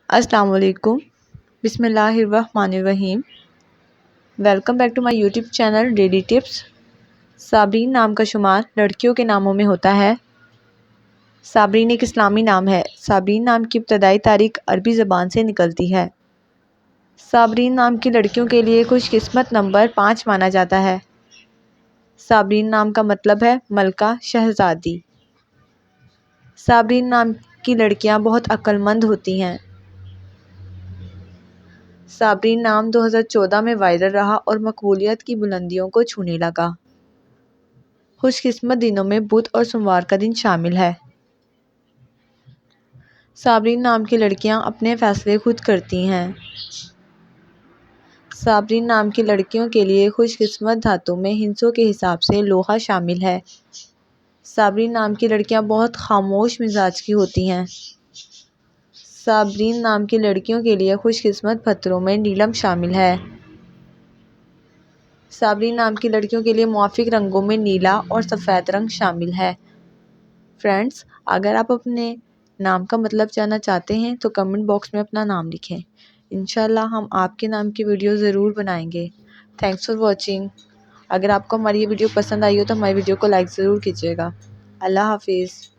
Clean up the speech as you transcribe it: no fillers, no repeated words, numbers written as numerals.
السلام علیکم۔ بسم اللہ الرحمن الرحیم۔ Welcome back to my YouTube channel daily tips. Sabreen نام کا شمار لڑکیوں کے ناموں میں ہوتا ہے۔ صابرین ایک اسلامی نام ہے۔ صابرین نام کی ابتدائی تاریخ عربی زبان سے نکلتی ہے۔ صابرین نام کی لڑکیوں کے لیے خوش قسمت نمبر 5 مانا جاتا ہے۔ صابرین نام کا مطلب ہے ملکہ، شہزادی۔ صابرین نام کی لڑکیاں بہت عقل مند ہوتی ہیں۔ صابرین نام 2014 میں وائرل رہا اور مقبولیت کی بلندیوں کو چھونے لگا۔ خوش قسمت دنوں میں بدھ اور سوموار کا دن شامل ہے۔ صابرین نام کی لڑکیاں اپنے فیصلے خود کرتی ہیں۔ صابرین نام کی لڑکیوں کے لیے خوش قسمت دھاتوں میں ہندسوں کے حساب سے لوہا شامل ہے۔ صابرین نام کی لڑکیاں بہت خاموش مزاج کی ہوتی ہیں۔ صابرین نام کی لڑکیوں کے لیے خوش قسمت پتھروں میں نیلم شامل ہے۔ صابرین نام کی لڑکیوں کے لیے موافق رنگوں میں نیلا اور سفید رنگ شامل ہے۔ فرینڈز، اگر آپ اپنے نام کا مطلب جاننا چاہتے ہیں تو کمنٹ باکس میں اپنا نام لکھیں۔ انشاءاللہ ہم آپ کے نام کی ویڈیو ضرور بنائیں گے۔ Thanks for watching. اگر آپ کو ہماری یہ ویڈیو پسند آئی ہو تو ہماری ویڈیو کو لائک ضرور کیجیے گا۔ اللہ حافظ۔